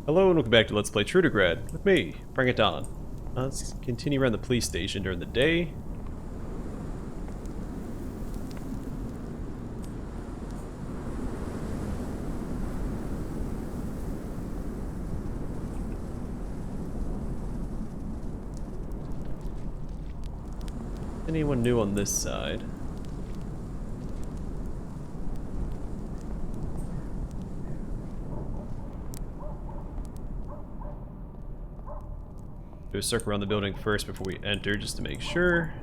Hello and welcome back to Let's Play Trudograd with me, BringItDon. Let's continue around the police station during the day. Anyone new on this side? Do a circle around the building first before we enter, just to make sure.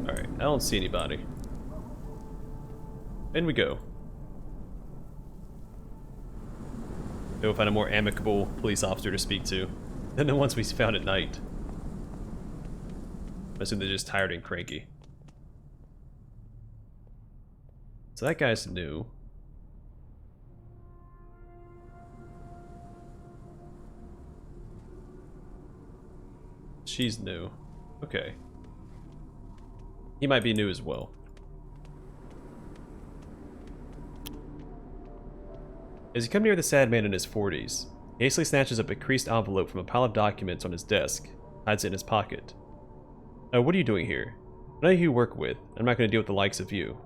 Alright, I don't see anybody. In we go. We'll find a more amicable police officer to speak to than the ones we found at night. I assume they're just tired and cranky. So that guy's new. She's new. Okay. He might be new as well. As you come near the sad man in his 40s, he hastily snatches up a creased envelope from a pile of documents on his desk, hides it in his pocket. Oh, what are you doing here? I know who you work with. I'm not going to deal with the likes of you.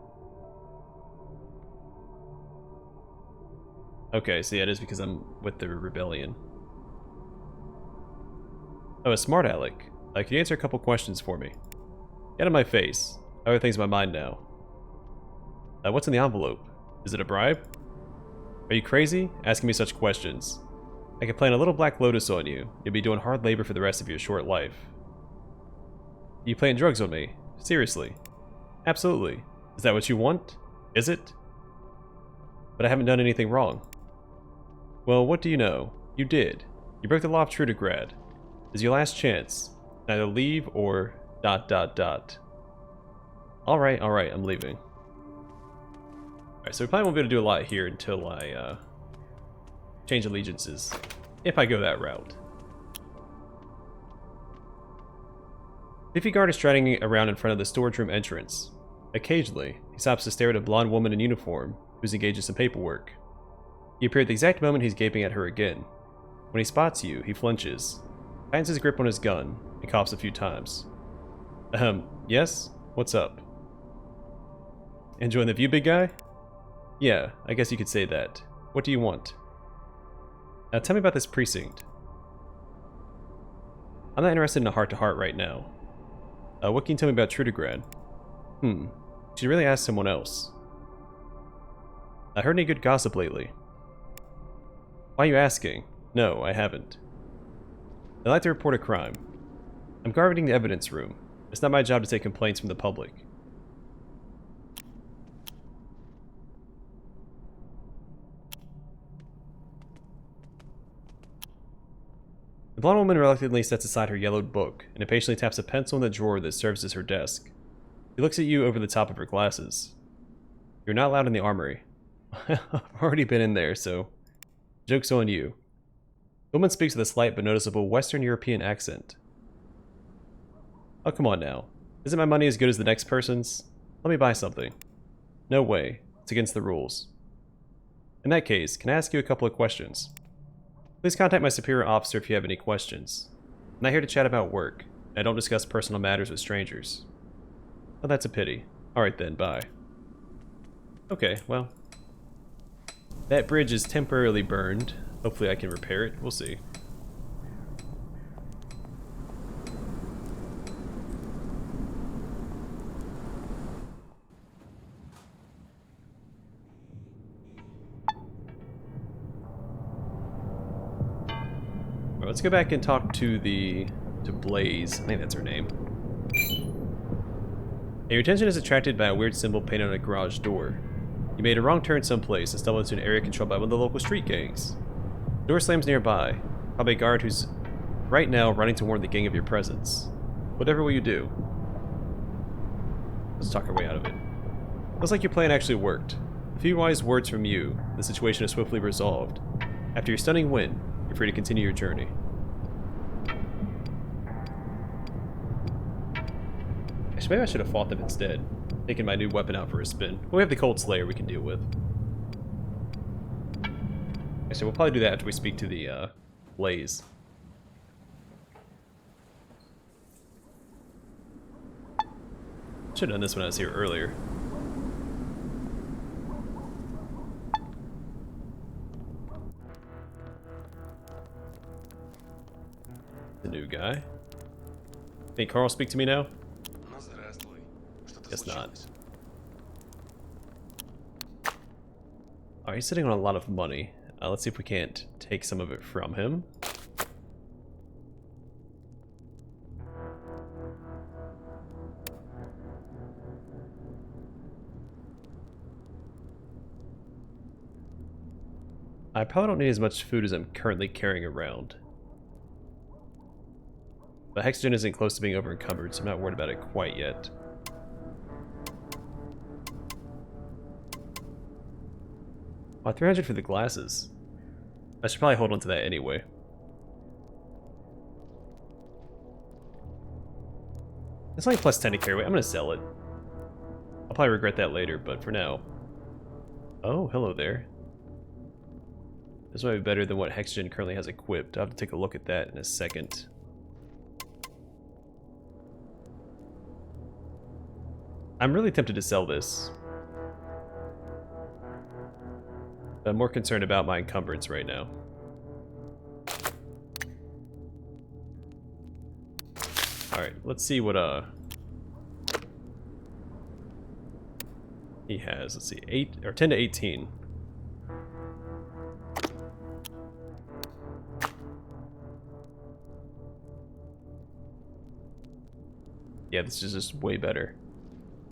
Okay, so yeah, it is because I'm with the rebellion. Oh, a smart aleck. Can you answer a couple questions for me? Get out of my face. I have other things in my mind now. What's in the envelope? Is it a bribe? Are you crazy? Asking me such questions. I could plant a little black lotus on you. You'll be doing hard labor for the rest of your short life. You playing drugs on me? Seriously? Absolutely. Is that what you want? Is it? But I haven't done anything wrong. Well, what do you know? You did. You broke the law of Trudograd. This is your last chance. Either leave or ... Alright, I'm leaving. Alright, so we probably won't be able to do a lot here until I change allegiances. If I go that route. Leafy guard is striding around in front of the storage room entrance. Occasionally, he stops to stare at a blonde woman in uniform who's engaged in some paperwork. You appear at the exact moment he's gaping at her again. When he spots you, he flinches, tightens his grip on his gun, and coughs a few times. Yes? What's up? Enjoying the view, big guy? Yeah, I guess you could say that. What do you want? Now tell me about this precinct. I'm not interested in a heart-to-heart right now. What can you tell me about Trudograd? Should really ask someone else. I heard any good gossip lately? Why are you asking? No, I haven't. I'd like to report a crime. I'm guarding the evidence room. It's not my job to take complaints from the public. The blonde woman reluctantly sets aside her yellowed book and impatiently taps a pencil in the drawer that serves as her desk. She looks at you over the top of her glasses. You're not allowed in the armory. I've already been in there, so... Joke's on you. The woman speaks with a slight but noticeable Western European accent. Oh, come on now. Isn't my money as good as the next person's? Let me buy something. No way. It's against the rules. In that case, can I ask you a couple of questions? Please contact my superior officer if you have any questions. I'm not here to chat about work. I don't discuss personal matters with strangers. Oh, that's a pity. Alright then, bye. Okay, well. That bridge is temporarily burned. Hopefully I can repair it. We'll see. Alright, let's go back and talk to Blaze. I think that's her name. Hey, your attention is attracted by a weird symbol painted on a garage door. You made a wrong turn someplace and stumbled into an area controlled by one of the local street gangs. The door slams nearby. Probably a guard who's right now running to warn the gang of your presence. Whatever will you do? Let's talk our way out of it. Looks like your plan actually worked. A few wise words from you, the situation is swiftly resolved. After your stunning win, you're free to continue your journey. Actually, maybe I should have fought them instead. Taking my new weapon out for a spin. Well, we have the Cold Slayer we can deal with. Actually, we'll probably do that after we speak to the Blaze. Should have done this when I was here earlier. The new guy. Hey, Carl, speak to me now? Guess not. Alright, he's sitting on a lot of money. Let's see if we can't take some of it from him. I probably don't need as much food as I'm currently carrying around. But Hexagen isn't close to being over encumbered, so I'm not worried about it quite yet. Oh, 300 for the glasses. I should probably hold on to that anyway. It's only plus 10 to carry weight. I'm gonna sell it. I'll probably regret that later, but for now. Oh, hello there. This might be better than what Hexagen currently has equipped. I'll have to take a look at that in a second. I'm really tempted to sell this. I'm more concerned about my encumbrance right now. Alright, let's see what he has. Let's see, 10 to 18. Yeah, this is just way better.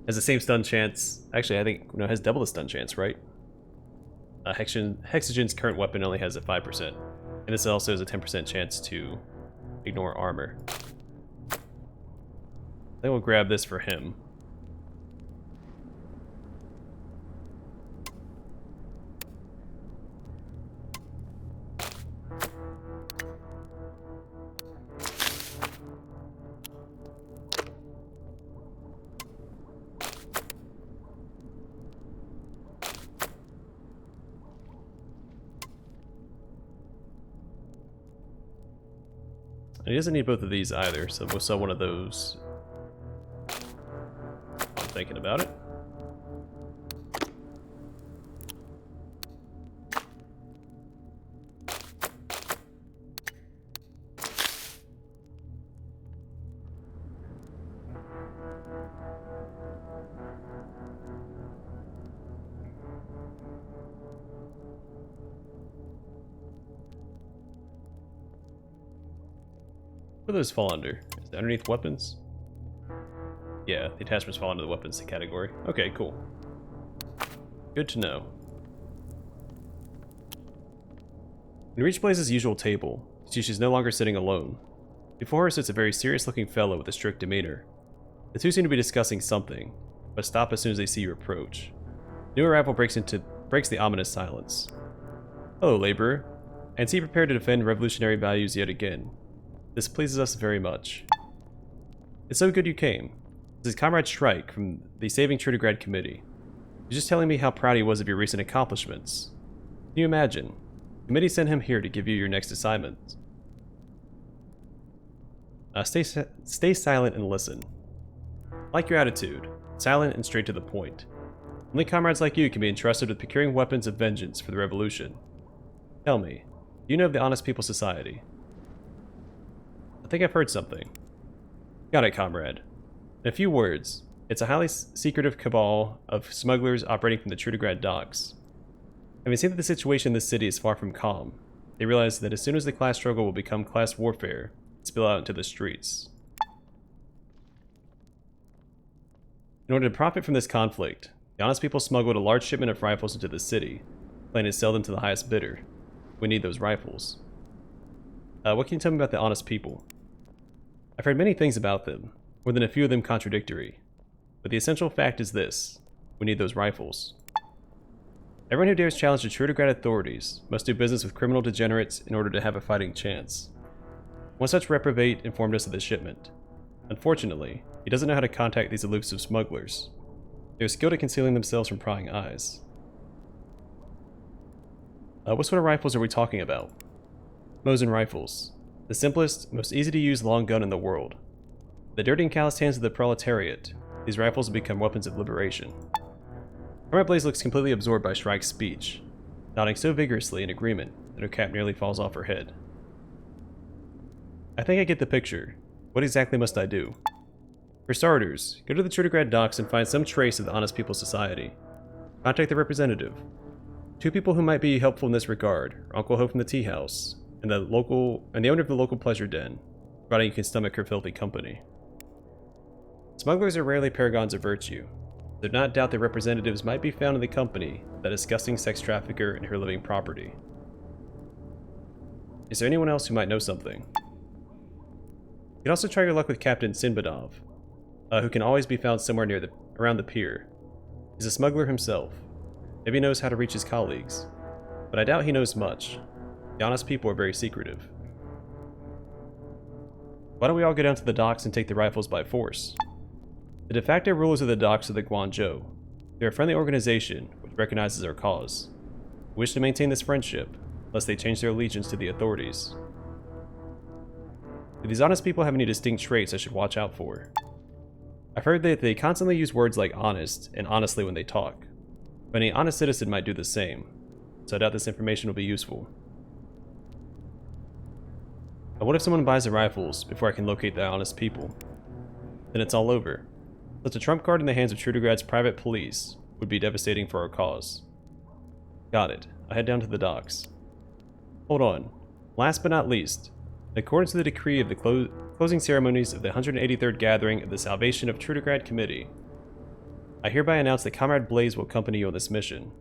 Has the same stun chance. Actually, I think it has double the stun chance, right? Hexagen's current weapon only has a 5%. And this also has a 10% chance to ignore armor. Then we'll grab this for him. And he doesn't need both of these either, so we'll sell one of those. I'm thinking about it. What do those fall under? Is it underneath weapons? Yeah, the attachments fall under the weapons category. Okay, cool. Good to know. When you reach Blaze's usual table, you see she's no longer sitting alone. Before her sits a very serious-looking fellow with a strict demeanor. The two seem to be discussing something, but stop as soon as they see you approach. New arrival breaks the ominous silence. Hello, laborer. And see prepared to defend revolutionary values yet again. This pleases us very much. It's so good you came. This is Comrade Shrike from the Saving Trudograd Committee. He's just telling me how proud he was of your recent accomplishments. Can you imagine? The committee sent him here to give you your next assignment. Stay silent and listen. I like your attitude. Silent and straight to the point. Only comrades like you can be entrusted with procuring weapons of vengeance for the revolution. Tell me, do you know of the Honest People Society? I think I've heard something. Got it, comrade. In a few words, it's a highly secretive cabal of smugglers operating from the Trudograd docks. Having seen that the situation in this city is far from calm, they realize that as soon as the class struggle will become class warfare, it spill out into the streets. In order to profit from this conflict, the Honest People smuggled a large shipment of rifles into the city, planning to sell them to the highest bidder. We need those rifles. What can you tell me about the Honest People? I've heard many things about them, more than a few of them contradictory. But the essential fact is this: we need those rifles. Everyone who dares challenge the Trudograd authorities must do business with criminal degenerates in order to have a fighting chance. One such reprobate informed us of the shipment. Unfortunately, He doesn't know how to contact these elusive smugglers. They're skilled at concealing themselves from prying eyes. What sort of rifles are we talking about? Mosin rifles. The simplest, most easy to use long gun in the world. The dirty and calloused hands of the proletariat, these rifles have become weapons of liberation. Comrade Blaze looks completely absorbed by Shrike's speech, nodding so vigorously in agreement that her cap nearly falls off her head. I think I get the picture. What exactly must I do? For starters, go to the Trudograd docks and find some trace of the Honest People Society. Contact the representative. Two people who might be helpful in this regard are Uncle Ho from the tea house, and the owner of the local pleasure den, providing you can stomach her filthy company. Smugglers are rarely paragons of virtue. Do not doubt that representatives might be found in the company of that disgusting sex trafficker and her living property. Is there anyone else who might know something? You can also try your luck with Captain Sinbadov, who can always be found somewhere around the pier. He's a smuggler himself. Maybe he knows how to reach his colleagues, but I doubt he knows much. The honest people are very secretive. Why don't we all go down to the docks and take the rifles by force? The de facto rulers of the docks are the Guangzhou. They're a friendly organization which recognizes our cause. We wish to maintain this friendship, lest they change their allegiance to the authorities. Do these honest people have any distinct traits I should watch out for? I've heard that they constantly use words like honest and honestly when they talk. But any honest citizen might do the same, so I doubt this information will be useful. But what if someone buys the rifles before I can locate the honest people? Then it's all over. Such a trump card in the hands of Trudograd's private police would be devastating for our cause. Got it. I head down to the docks. Hold on. Last but not least, in accordance with the decree of the closing ceremonies of the 183rd Gathering of the Salvation of Trudograd Committee, I hereby announce that Comrade Blaze will accompany you on this mission,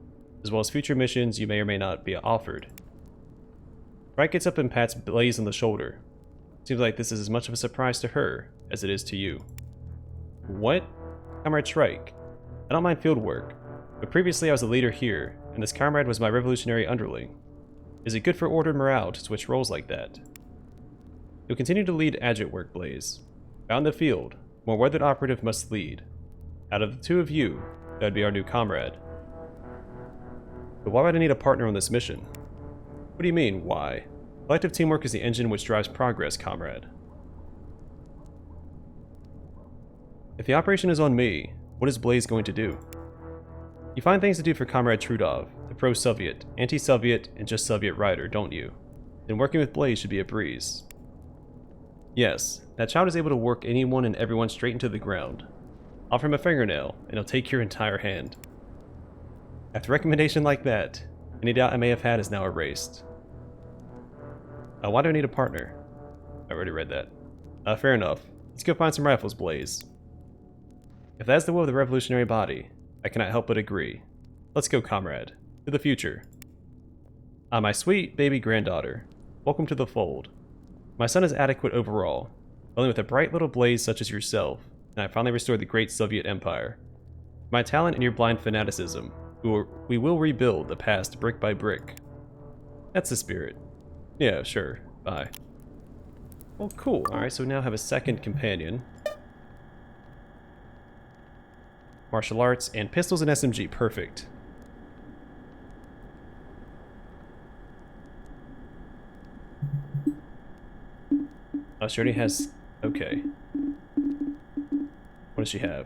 as well as future missions you may or may not be offered. Shrike gets up and pats Blaze on the shoulder. Seems like this is as much of a surprise to her as it is to you. What? Comrade Shrike. I don't mind field work, but previously I was a leader here, and this comrade was my revolutionary underling. Is it good for order and morale to switch roles like that? You'll continue to lead adjut work, Blaze. Out in the field, a more weathered operative must lead. Out of the two of you, that would be our new comrade. But why would I need a partner on this mission? What do you mean, why? Collective teamwork is the engine which drives progress, comrade. If the operation is on me, what is Blaze going to do? You find things to do for Comrade Trudov, the pro-Soviet, anti-Soviet, and just Soviet writer, don't you? Then working with Blaze should be a breeze. Yes, that child is able to work anyone and everyone straight into the ground. Offer him a fingernail, and he'll take your entire hand. After a recommendation like that, any doubt I may have had is now erased. Why do I need a partner? I already read that. Fair enough. Let's go find some rifles, Blaze. If that's the will of the revolutionary body, I cannot help but agree. Let's go, comrade. To the future. My sweet baby granddaughter. Welcome to the fold. My son is adequate overall, only with a bright little Blaze such as yourself, and I finally restored the great Soviet Empire. My talent and your blind fanaticism, we will rebuild the past brick by brick. That's the spirit. Yeah, sure. Bye. Well, cool. Alright, so we now have a second companion. Martial arts and pistols and SMG. Perfect. Oh, she already has... Okay. What does she have?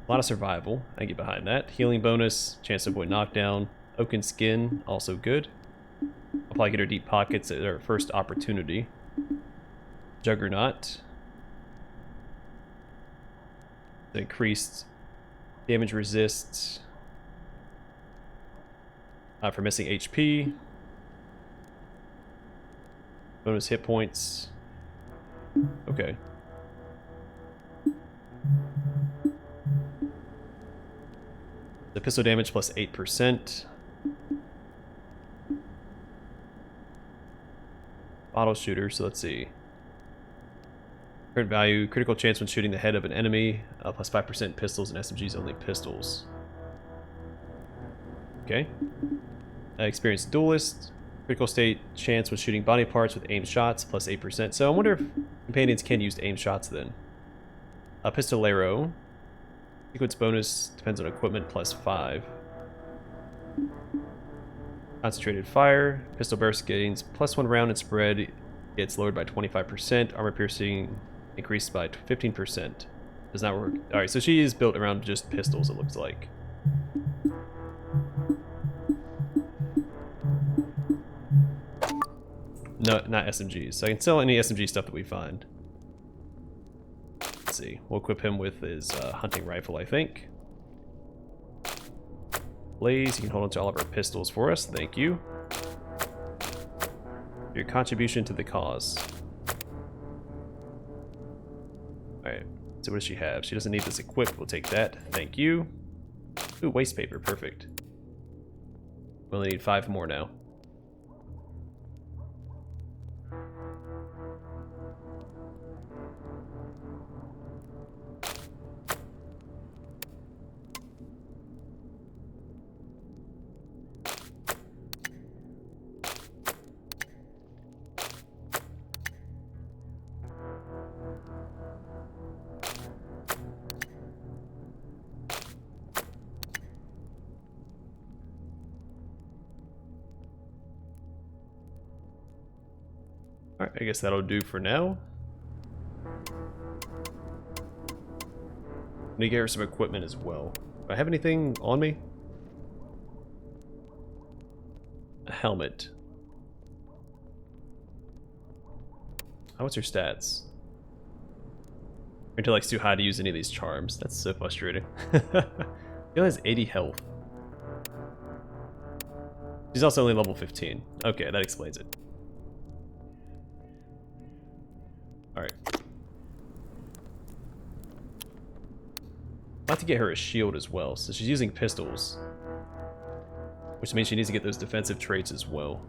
A lot of survival. I can get behind that. Healing bonus. Chance to avoid knockdown. Oaken skin. Also good. I'll probably get her deep pockets at our first opportunity. Juggernaut. Increased damage resist. For missing HP. Bonus hit points. Okay. The pistol damage plus 8%. Auto shooter, so let's see. Current value, critical chance when shooting the head of an enemy, plus 5% pistols and SMGs only pistols. Okay. Experienced duelist, critical state chance when shooting body parts with aimed shots, plus 8%. So I wonder if Companions can use aim shots then. A pistolero. Sequence bonus depends on equipment plus 5. Concentrated fire. Pistol burst gains +1 round and spread gets lowered by 25%. Armor piercing increased by 15%. Does not work. Alright, so she is built around just pistols, it looks like. No, not SMGs. So I can sell any SMG stuff that we find. Let's see. We'll equip him with his hunting rifle, I think. Blaze, you can hold on to all of our pistols for us. Thank you. Your contribution to the cause. Alright, so what does she have? She doesn't need this equipped. We'll take that. Thank you. Ooh, waste paper. Perfect. We only need 5 more now. Alright, I guess that'll do for now. Need to get her some equipment as well. Do I have anything on me? A helmet. Oh, what's her stats? Until like too high to use any of these charms. That's so frustrating. She only has 80 health. She's also only level 15. Okay, that explains it. Alright. I'd like to get her a shield as well, so she's using pistols. Which means she needs to get those defensive traits as well.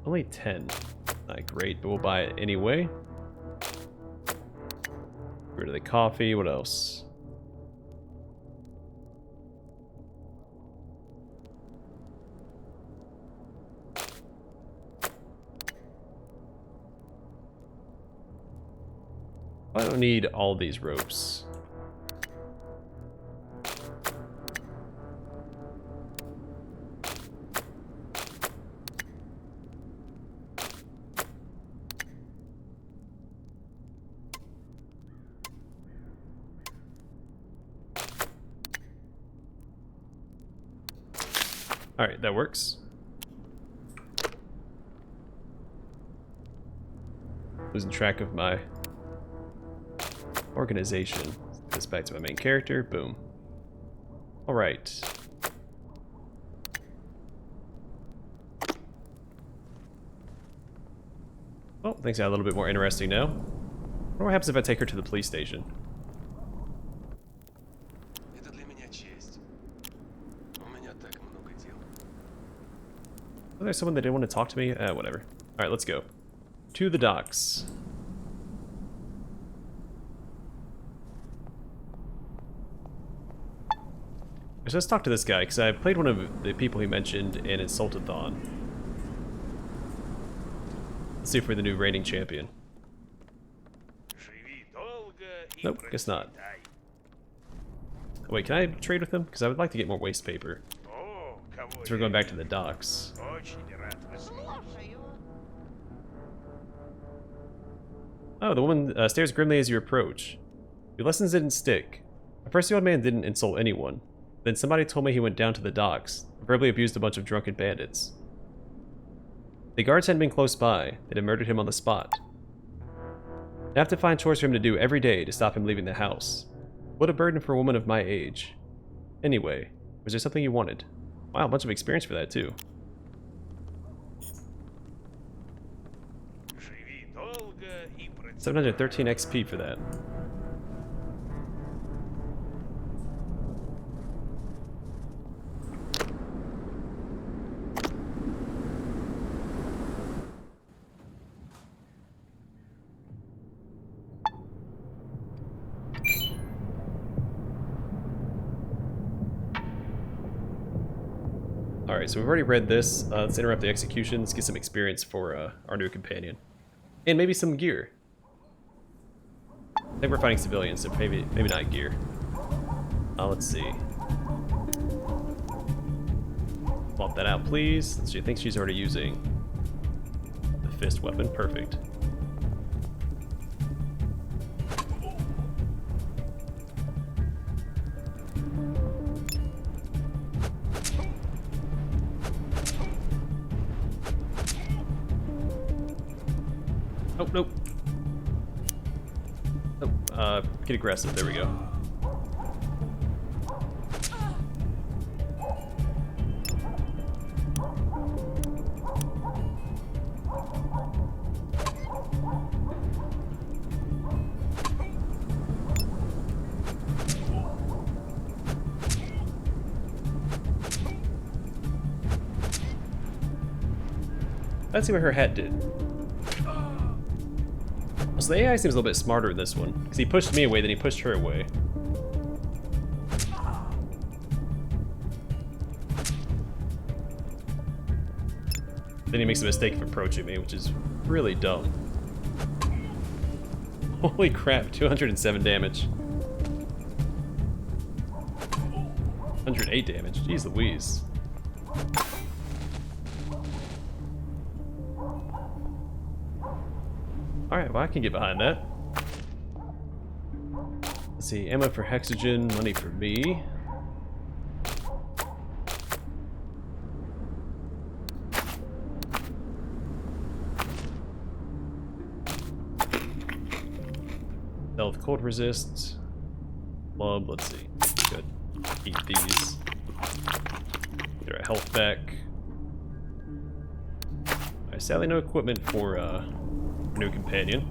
Only 10. Not great, but we'll buy it anyway. Get rid of the coffee, what else? I don't need all these ropes. Alright, that works. Losing track of my organization. Let's get this back to my main character. Boom. Alright. Well, things got a little bit more interesting now. What happens if I take her to the police station? Was there someone that didn't want to talk to me? Whatever. Alright, let's go. To the docks. So let's talk to this guy, because I played one of the people he mentioned in Insultathon. Let's see if we're the new reigning champion. Nope, guess not. Wait, can I trade with him? Because I would like to get more waste paper. So we're going back to the docks. Oh, the woman stares grimly as you approach. Your lessons didn't stick. At first the old man didn't insult anyone. Then somebody told me he went down to the docks, and verbally abused a bunch of drunken bandits. The guards hadn't been close by. They'd have murdered him on the spot. I'd have to find chores for him to do every day to stop him leaving the house. What a burden for a woman of my age. Anyway, was there something you wanted? Wow, a bunch of experience for that too. 713 XP for that. Alright, so we've already read this. Let's interrupt the execution. Let's get some experience for our new companion. And maybe some gear. I think we're fighting civilians, so maybe not gear. Let's see. Swap that out, please. Let's see, I think she's already using the fist weapon. Perfect. Oh, nope. Oh, get aggressive. There we go. Let's see what her hat did. So the AI seems a little bit smarter in this one, because he pushed me away, then he pushed her away. Then he makes a mistake of approaching me, which is really dumb. Holy crap, 207 damage. 108 damage, jeez Louise. Alright, well I can get behind that. Let's see, ammo for hexogen, money for me. Stealth cold resist. Club, let's see. Good. Eat these. Get our health back. Alright, sadly no equipment for new companion.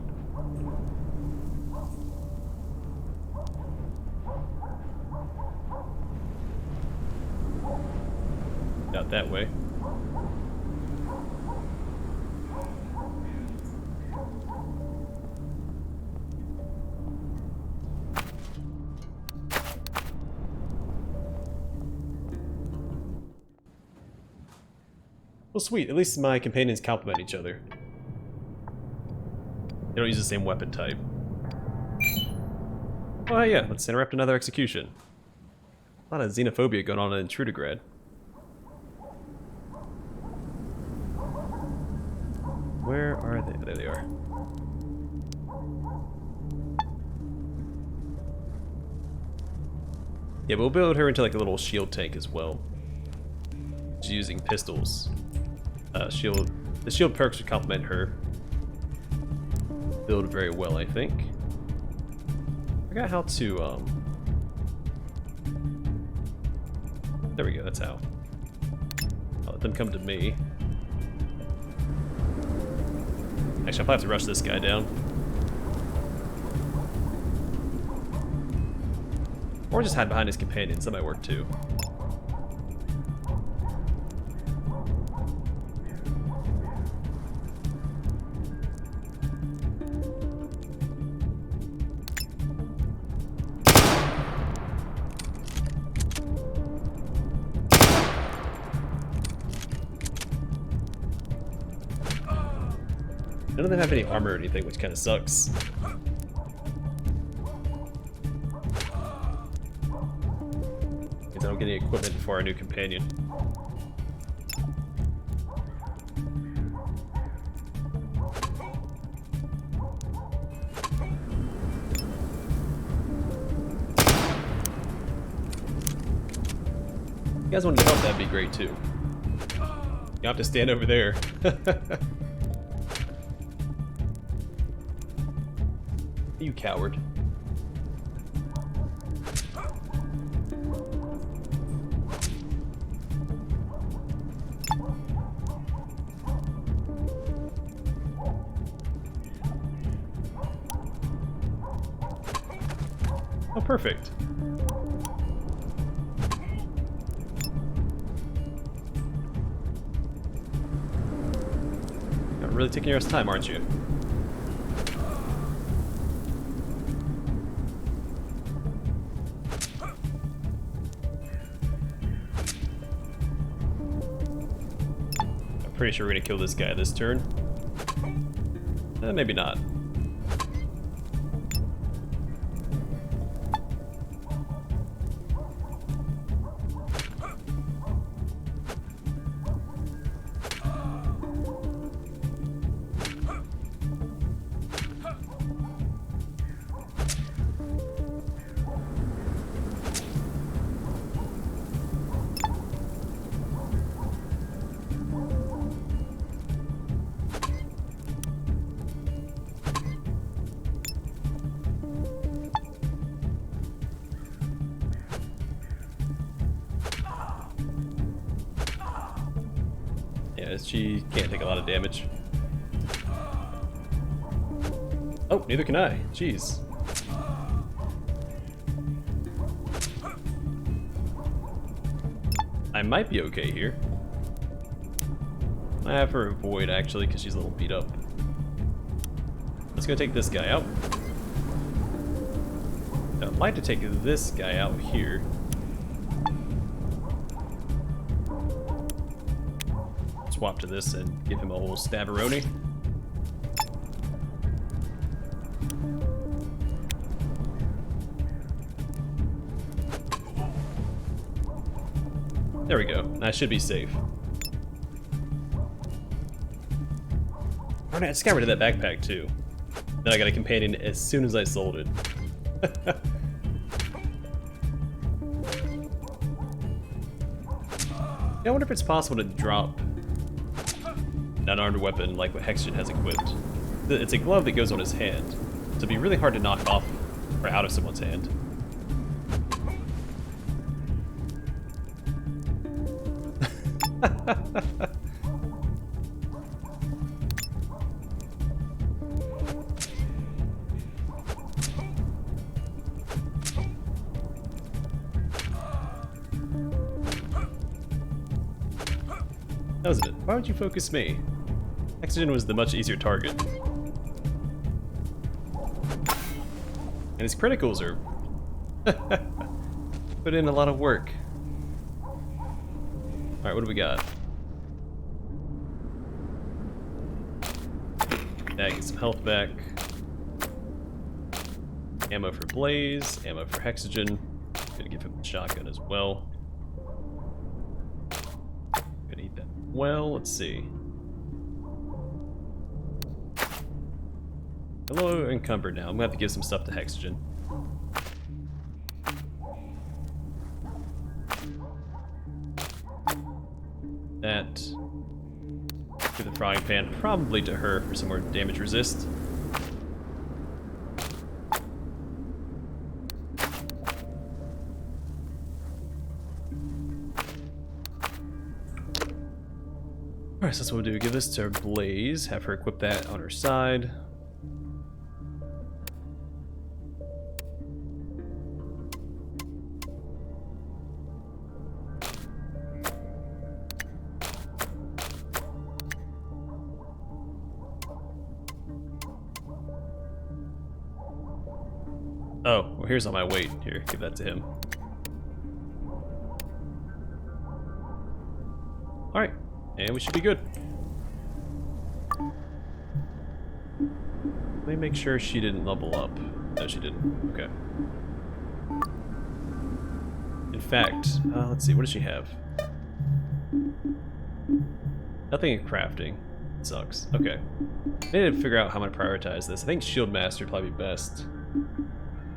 Out that way. Well, sweet. At least my companions complement each other. They don't use the same weapon type. Oh yeah, let's interrupt another execution. A lot of xenophobia going on in Trudograd. Where are they? There they are. Yeah, but we'll build her into like a little shield tank as well. She's using pistols. The shield perks would complement her build very well, I think. I forgot how to, there we go, that's how. I'll let them come to me. Actually, I'll probably have to rush this guy down. Or just hide behind his companions, that might work too. None of them have any armor or anything, which kind of sucks. Because I don't get any equipment for our new companion. If you guys wanted to help, that'd be great too. You have to stand over there. You coward. Oh, perfect. You're really taking your time, aren't you? Pretty sure we're gonna kill this guy this turn. Maybe not. Yeah, she can't take a lot of damage. Oh, neither can I. Jeez. I might be okay here. I have her avoid actually, because she's a little beat up. Let's go take this guy out. I'd like to take this guy out here. Swap to this and give him a whole stabberoni. There we go. I should be safe. Alright, I just got rid of that backpack too. Then I got a companion as soon as I sold it. Yeah, I wonder if it's possible to drop an unarmed weapon like what Hexagen has equipped. It's a glove that goes on his hand, so it'd be really hard to knock off or out of someone's hand. That was a bit. Why would you focus me? Hexagen was the much easier target. And his criticals are put in a lot of work. Alright, what do we got? Get some health back. Ammo for Blaze, ammo for Hexagen. Gonna give him a shotgun as well. Gonna eat that. Well, let's see. Hello, encumbered now. I'm gonna have to give some stuff to Hexagen. That. Give the frying pan probably to her for some more damage resist. Alright, so that's what we'll do. Give this to Blaze, have her equip that on her side. Oh, well here's all my weight. Here, give that to him. Alright, and we should be good. Let me make sure she didn't level up. No, she didn't. Okay. In fact, let's see, what does she have? Nothing in crafting. It sucks. Okay. I need to figure out how I'm going to prioritize this. I think Shield Master would probably be best.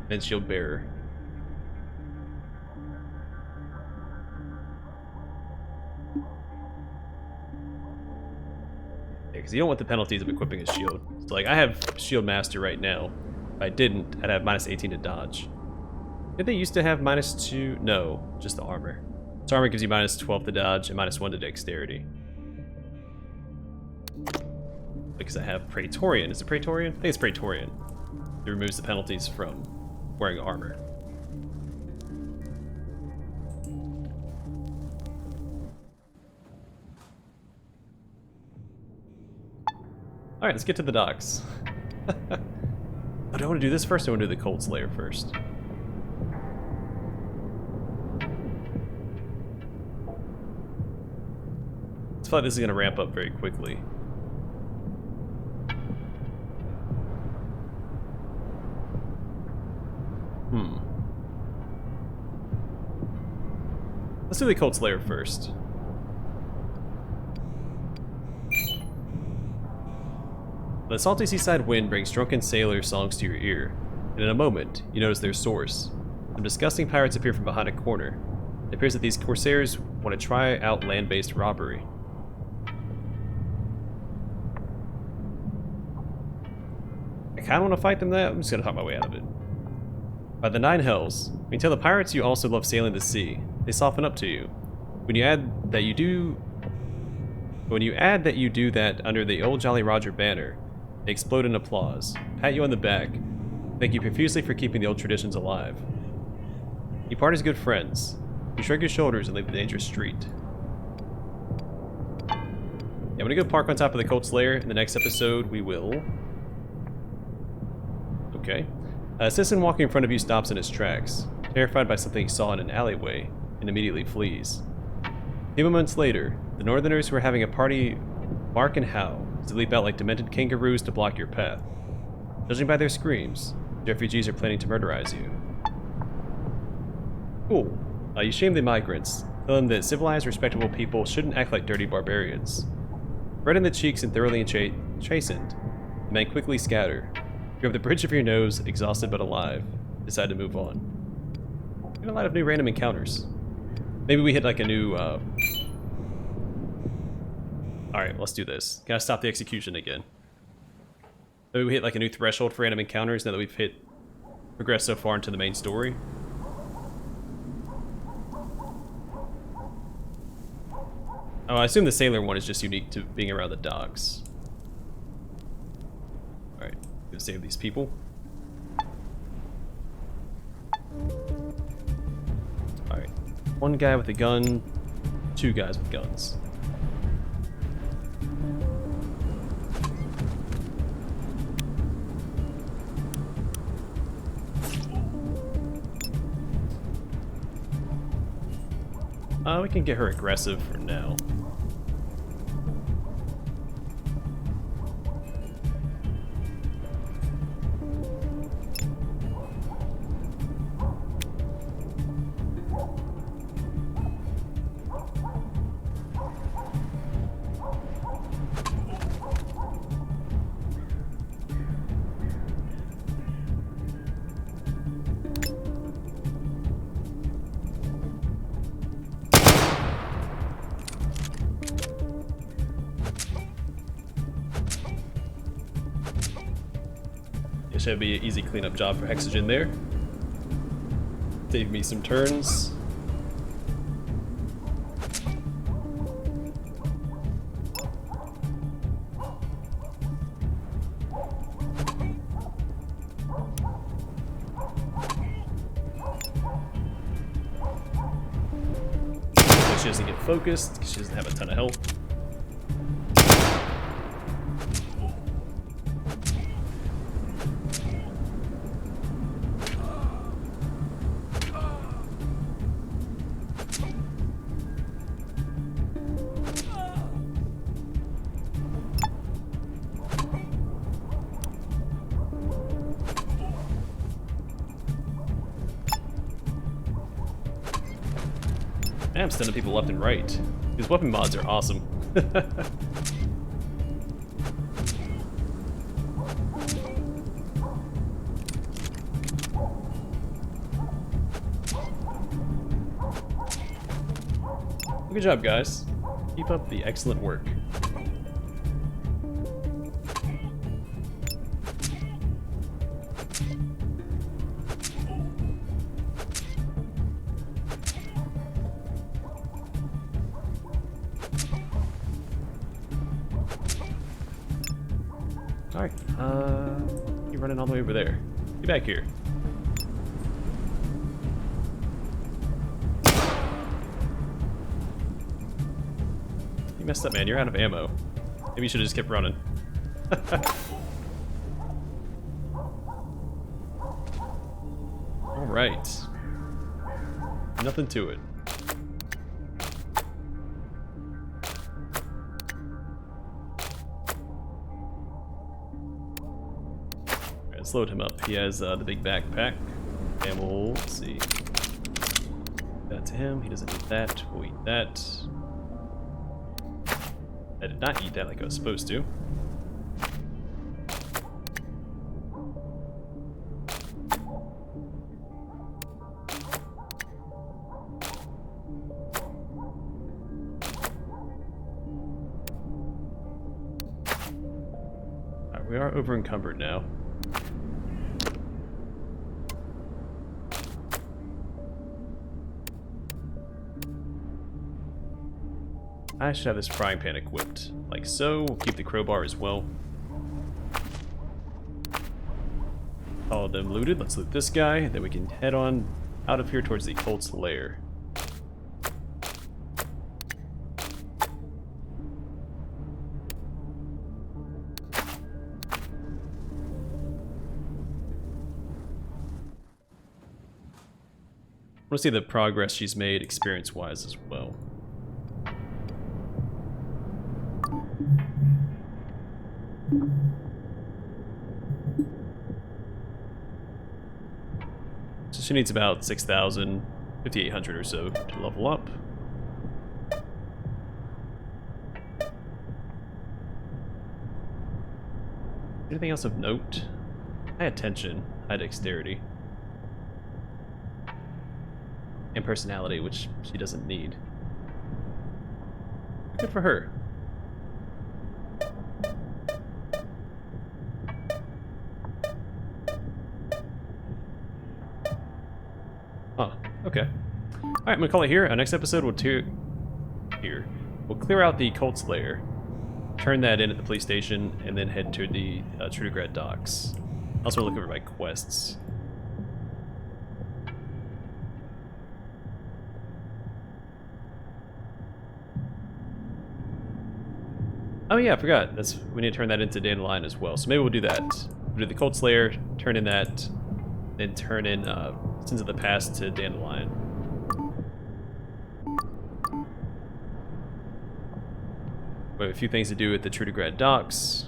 And Shield Bearer. Yeah, because you don't want the penalties of equipping a shield. So like, I have Shield Master right now. If I didn't, I'd have minus 18 to dodge. Did they used to have minus 2? No, just the armor. So armor gives you minus 12 to dodge and minus 1 to dexterity. Because I have Praetorian. Is it Praetorian? I think it's Praetorian. It removes the penalties from wearing armor. Alright, let's get to the docks. Oh, do I want to do this first or do I want to do the Cold Slayer first? It's feel like this is going to ramp up very quickly. Let's do the Cult's Lair first. The salty seaside wind brings drunken sailor songs to your ear, and in a moment, you notice their source. Some disgusting pirates appear from behind a corner. It appears that these corsairs want to try out land-based robbery. I kind of want to fight them though. I'm just going to talk my way out of it. By the Nine Hells, when you tell the pirates you also love sailing the sea, they soften up to you. When you add that you do that under the old Jolly Roger banner, they explode in applause, pat you on the back, thank you profusely for keeping the old traditions alive. You part as good friends. You shrug your shoulders and leave the dangerous street. Yeah, I'm gonna go park on top of the Cult's Lair. In the next episode, we will... Okay. A citizen walking in front of you stops in his tracks, terrified by something he saw in an alleyway, and immediately flees. A few moments later, the Northerners who are having a party bark and howl as they leap out like demented kangaroos to block your path. Judging by their screams, the refugees are planning to murderize you. Cool. You shame the migrants, tell them that civilized, respectable people shouldn't act like dirty barbarians. Red in the cheeks and thoroughly chastened, the men quickly scatter. You have the bridge of your nose, exhausted but alive. Decide to move on. And a lot of new random encounters. Maybe we hit like a new, Alright, let's do this. Gotta stop the execution again. Maybe we hit like a new threshold for random encounters now that we've progressed so far into the main story. Oh, I assume the sailor one is just unique to being around the docks. Alright. Gonna save these people. Alright. One guy with a gun, two guys with guns. We can get her aggressive for now. Should be an easy cleanup job for Hexogen there. Save me some turns. She doesn't get focused because she doesn't have a ton of health. I'm sending people left and right. These weapon mods are awesome. Good job, guys. Keep up the excellent work. Alright, you're running all the way over there. Get back here. You messed up, man. You're out of ammo. Maybe you should have just kept running. Alright. Nothing to it. let's load him up. He has the big backpack. And we'll, let's see. That to him. He doesn't need that. We'll eat that. I did not eat that like I was supposed to. Alright, we are over encumbered now. I should have this frying pan equipped, like so. We'll keep the crowbar as well. All of them looted. Let's loot this guy, then we can head on out of here towards the cult's lair. I want to see the progress she's made experience-wise as well. So she needs about 6,000, 5,800 or so to level up. Anything else of note? High attention, high dexterity. And personality, which she doesn't need. Good for her. Oh, okay. Alright, I'm gonna call it here. Our next episode we'll We'll clear out the cult's lair, turn that in at the police station, and then head to the Trudograd docks. Also look over my quests. Oh yeah, I forgot. We need to turn that into Dandelion as well. So maybe we'll do that. We'll do the cult's lair, turn in that, then turn in Sins of the Past to Dandelion. We have a few things to do at the Trudograd docks.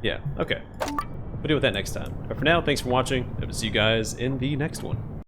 Yeah, okay. We'll deal with that next time. But for now, thanks for watching. I will see you guys in the next one.